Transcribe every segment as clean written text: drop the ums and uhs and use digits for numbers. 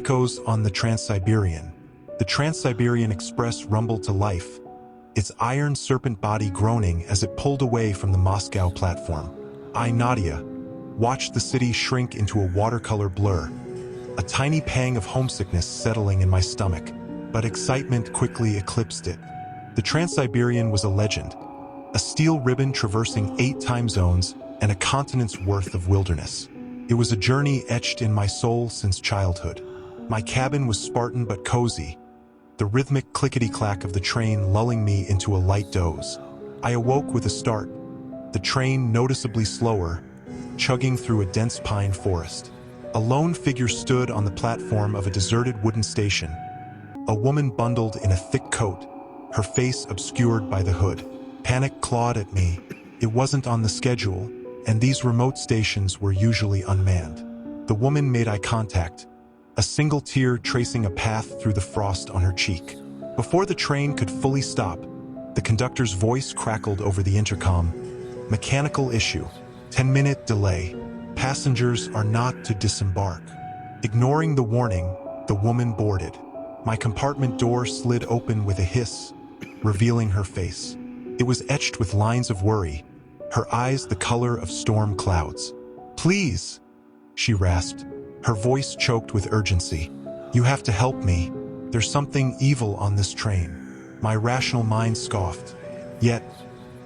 echoes on the Trans-Siberian. The Trans-Siberian Express rumbled to life, its iron serpent body groaning as it pulled away from the Moscow platform. I, Nadia, watched the city shrink into a watercolor blur, a tiny pang of homesickness settling in my stomach, but excitement quickly eclipsed it. The Trans-Siberian was a legend, a steel ribbon traversing 8 time zones and a continent's worth of wilderness. It was a journey etched in my soul since childhood. My cabin was Spartan but cozy, the rhythmic clickety-clack of the train lulling me into a light doze. I awoke with a start, the train noticeably slower, chugging through a dense pine forest. A lone figure stood on the platform of a deserted wooden station, a woman bundled in a thick coat, her face obscured by the hood. Panic clawed at me. It wasn't on the schedule, and these remote stations were usually unmanned. The woman made eye contact, a single tear tracing a path through the frost on her cheek. Before the train could fully stop, the conductor's voice crackled over the intercom. Mechanical issue. 10-minute delay. Passengers are not to disembark. Ignoring the warning, the woman boarded. My compartment door slid open with a hiss, revealing her face. It was etched with lines of worry, her eyes the color of storm clouds. "Please," she rasped, her voice choked with urgency. "You have to help me. There's something evil on this train." My rational mind scoffed. Yet,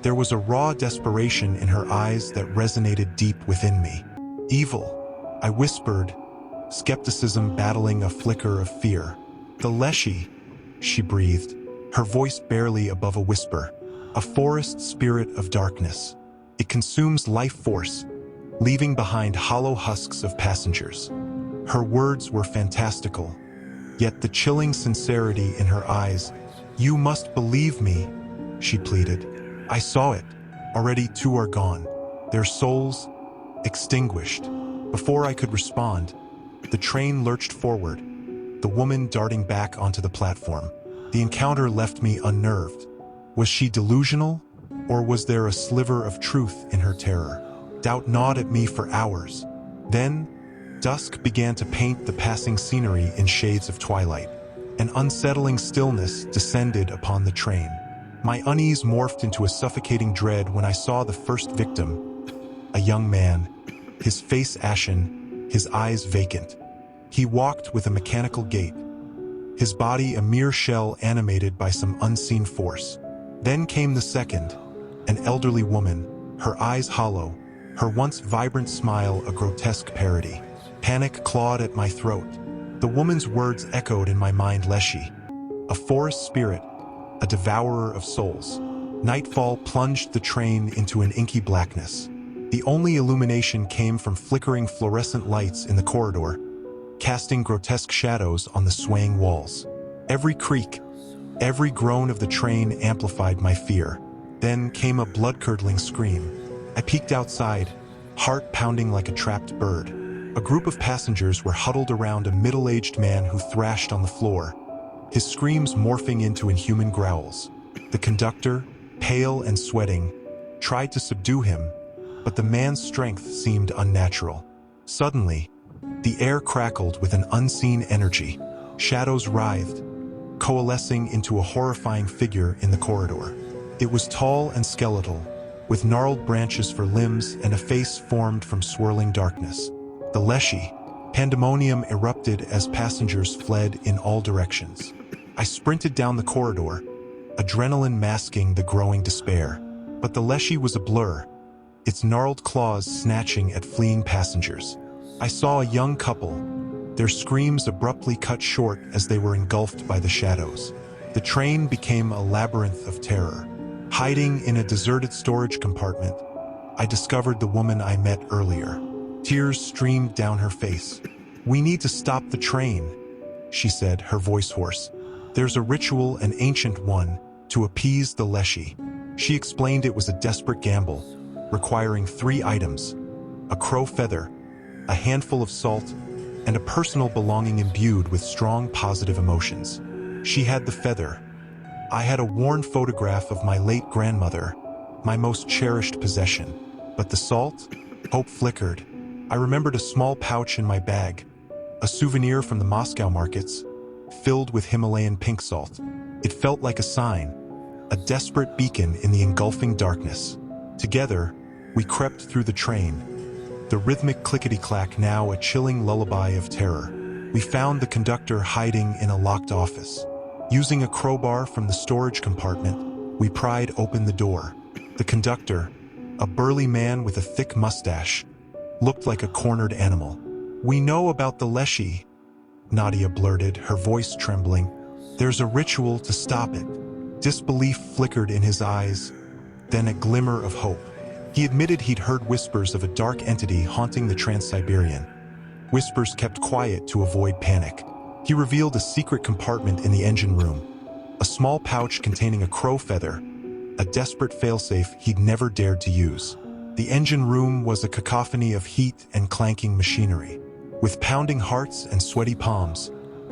there was a raw desperation in her eyes that resonated deep within me. "Evil," I whispered, skepticism battling a flicker of fear. "The Leshy," she breathed, her voice barely above a whisper. "A forest spirit of darkness. It consumes life force, leaving behind hollow husks of passengers." Her words were fantastical, yet the chilling sincerity in her eyes. "You must believe me," she pleaded. "I saw it. Already 2 are gone. Their souls extinguished." Before I could respond, the train lurched forward, the woman darting back onto the platform. The encounter left me unnerved. Was she delusional, or was there a sliver of truth in her terror? Doubt gnawed at me for hours. Then, dusk began to paint the passing scenery in shades of twilight. An unsettling stillness descended upon the train. My unease morphed into a suffocating dread when I saw the first victim, a young man, his face ashen, his eyes vacant. He walked with a mechanical gait, his body a mere shell animated by some unseen force. Then came the second, an elderly woman, her eyes hollow, her once vibrant smile a grotesque parody. Panic clawed at my throat. The woman's words echoed in my mind: Leshy, a forest spirit, a devourer of souls. Nightfall plunged the train into an inky blackness. The only illumination came from flickering fluorescent lights in the corridor, casting grotesque shadows on the swaying walls. Every creak, every groan of the train amplified my fear. Then came a blood-curdling scream. I peeked outside, heart pounding like a trapped bird. A group of passengers were huddled around a middle-aged man who thrashed on the floor, his screams morphing into inhuman growls. The conductor, pale and sweating, tried to subdue him, but the man's strength seemed unnatural. Suddenly, the air crackled with an unseen energy. Shadows writhed, coalescing into a horrifying figure in the corridor. It was tall and skeletal, with gnarled branches for limbs and a face formed from swirling darkness. The Leshy. Pandemonium erupted as passengers fled in all directions. I sprinted down the corridor, adrenaline masking the growing despair. But the Leshy was a blur, its gnarled claws snatching at fleeing passengers. I saw a young couple, their screams abruptly cut short as they were engulfed by the shadows. The train became a labyrinth of terror. Hiding in a deserted storage compartment, I discovered the woman I met earlier. Tears streamed down her face. "We need to stop the train," she said, her voice hoarse. "There's a ritual, an ancient one, to appease the Leshy." She explained it was a desperate gamble, requiring 3 items: a crow feather, a handful of salt, and a personal belonging imbued with strong positive emotions. She had the feather. I had a worn photograph of my late grandmother, my most cherished possession. But the salt? Hope flickered. I remembered a small pouch in my bag, a souvenir from the Moscow markets, filled with Himalayan pink salt. It felt like a sign, a desperate beacon in the engulfing darkness. Together, we crept through the train, the rhythmic clickety-clack now a chilling lullaby of terror. We found the conductor hiding in a locked office. Using a crowbar from the storage compartment, we pried open the door. The conductor, a burly man with a thick mustache, looked like a cornered animal. "We know about the Leshy," Nadia blurted, her voice trembling. "There's a ritual to stop it." Disbelief flickered in his eyes, then a glimmer of hope. He admitted he'd heard whispers of a dark entity haunting the Trans-Siberian. Whispers kept quiet to avoid panic. He revealed a secret compartment in the engine room, a small pouch containing a crow feather, a desperate failsafe he'd never dared to use. The engine room was a cacophony of heat and clanking machinery. With pounding hearts and sweaty palms,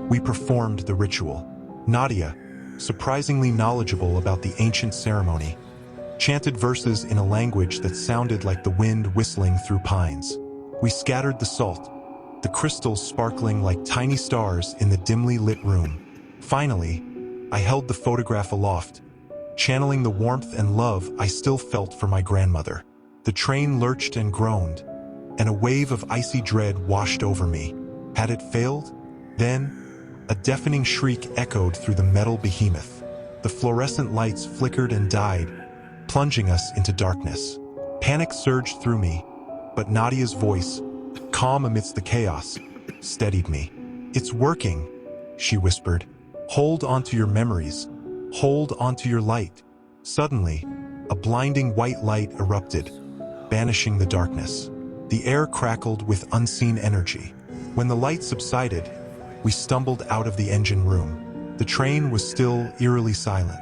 we performed the ritual. Nadia, surprisingly knowledgeable about the ancient ceremony, chanted verses in a language that sounded like the wind whistling through pines. We scattered the salt, the crystals sparkling like tiny stars in the dimly lit room. Finally, I held the photograph aloft, channeling the warmth and love I still felt for my grandmother. The train lurched and groaned, and a wave of icy dread washed over me. Had it failed? Then, a deafening shriek echoed through the metal behemoth. The fluorescent lights flickered and died, plunging us into darkness. Panic surged through me, but Nadia's voice, calm amidst the chaos, steadied me. "It's working," she whispered. "Hold onto your memories. Hold onto your light." Suddenly, a blinding white light erupted, banishing the darkness. The air crackled with unseen energy. When the light subsided, we stumbled out of the engine room. The train was still eerily silent.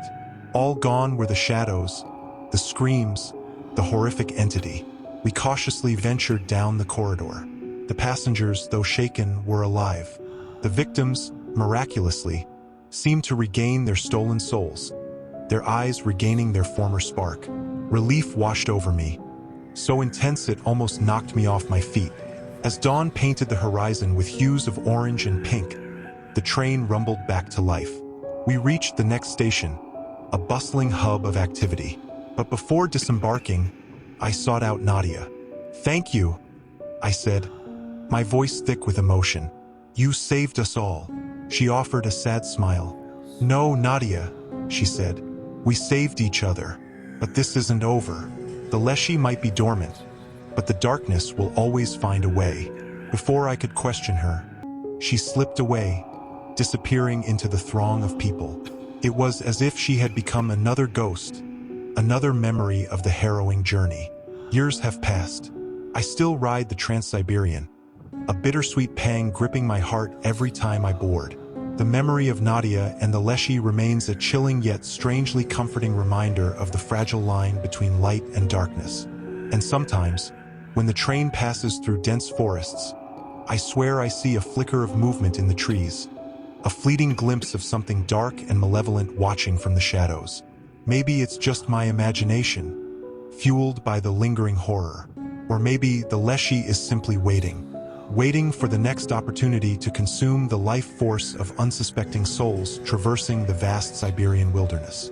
All gone were the shadows, the screams, the horrific entity. We cautiously ventured down the corridor. The passengers, though shaken, were alive. The victims, miraculously, seemed to regain their stolen souls, their eyes regaining their former spark. Relief washed over me, so intense it almost knocked me off my feet. As dawn painted the horizon with hues of orange and pink, the train rumbled back to life. We reached the next station, a bustling hub of activity. But before disembarking, I sought out Nadia. "Thank you," I said, my voice thick with emotion. "You saved us all." She offered a sad smile. "No, Nadia," she said. "We saved each other. But this isn't over. The Leshy might be dormant, but the darkness will always find a way." Before I could question her, she slipped away, disappearing into the throng of people. It was as if she had become another ghost, another memory of the harrowing journey. Years have passed. I still ride the Trans-Siberian, a bittersweet pang gripping my heart every time I board. The memory of Nadia and the Leshy remains a chilling yet strangely comforting reminder of the fragile line between light and darkness. And sometimes, when the train passes through dense forests, I swear I see a flicker of movement in the trees, a fleeting glimpse of something dark and malevolent watching from the shadows. Maybe it's just my imagination, fueled by the lingering horror. Or maybe the Leshy is simply waiting for the next opportunity to consume the life force of unsuspecting souls traversing the vast Siberian wilderness.